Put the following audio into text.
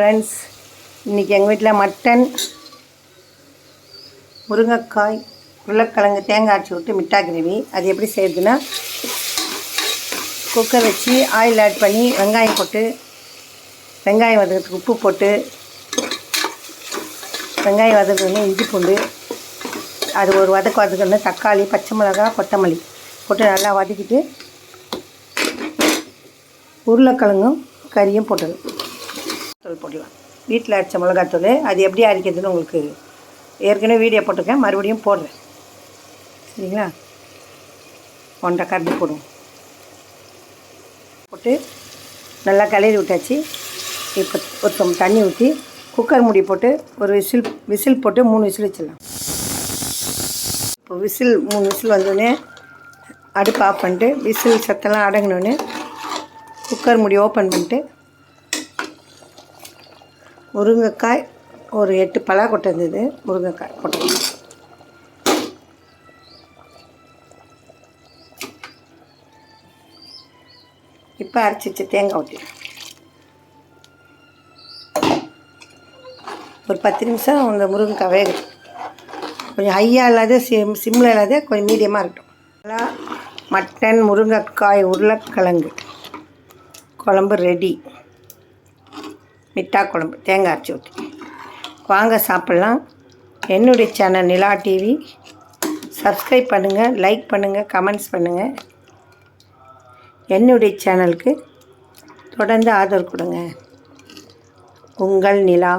Friends, இன்றைக்கி எங்கள் வீட்டில் மட்டன், முருங்கைக்காய், உருளைக்கிழங்கு தேங்காய் அரைச்சி விட்டு மிட்டா கிரேவி. அது எப்படி செய்யுதுன்னா, குக்கர் வச்சு ஆயில் ஆட் பண்ணி வெங்காயம் போட்டு, வெங்காயம் வதக்கிறதுக்கு உப்பு போட்டு, வெங்காயம் வதக்கணும், இஞ்சி பூண்டு அது ஒரு வதக்கணும், தக்காளி, பச்சை மிளகாய், கொத்தமல்லி போட்டு நல்லா வதக்கிட்டு உருளைக்கிழங்கும் கறியும் போட்டுடலாம். போடலாம். வீட்டில் அரைச்ச மிளகாத்தூள். அது எப்படி அரைக்கிறதுன்னு உங்களுக்கு ஏற்கனவே வீடியோ போட்டிருக்கேன், மறுபடியும் போடுறேன். சரிங்களா? 1 கரண்டி போடுவோம். போட்டு நல்லா கிளறி விட்டாச்சு. இப்போ ஒரு தண்ணி ஊற்றி குக்கர் மூடி போட்டு ஒரு விசில் போட்டு 3 விசில் வச்சிடலாம். இப்போ 3 விசில் வந்தோடனே அடுப்பு ஆஃப் பண்ணிட்டு விசில் சத்தெல்லாம் அடங்கினோடனே குக்கர் மூடி ஓப்பன் பண்ணிட்டு முருங்கைக்காய் ஒரு 8 பலா கொட்டை இருந்தது, முருங்கைக்காய் போட்டோம். இப்போ அரைச்சி வச்சு தேங்காய் ஊற்றி ஒரு 10 நிமிஷம் அந்த முருங்கைக்காய் வேகும். கொஞ்சம் ஹையாக இல்லாத சிம்மில் இல்லாத கொஞ்சம் மீடியமாக இருக்கட்டும். நல்லா மட்டன், முருங்கைக்காய், உருளைக்கிழங்கு குழம்பு ரெடி. மிட்டா குழம்பு தேங்காய் அரைச்சி ஊற்றி வாங்க சாப்பிட்லாம். என்னுடைய சேனல் நிலா டிவி. சப்ஸ்கிரைப் பண்ணுங்கள், லைக் பண்ணுங்கள், கமெண்ட்ஸ் பண்ணுங்கள். என்னுடைய சேனலுக்கு தொடர்ந்து ஆதரவு கொடுங்க. உங்கள் நிலா.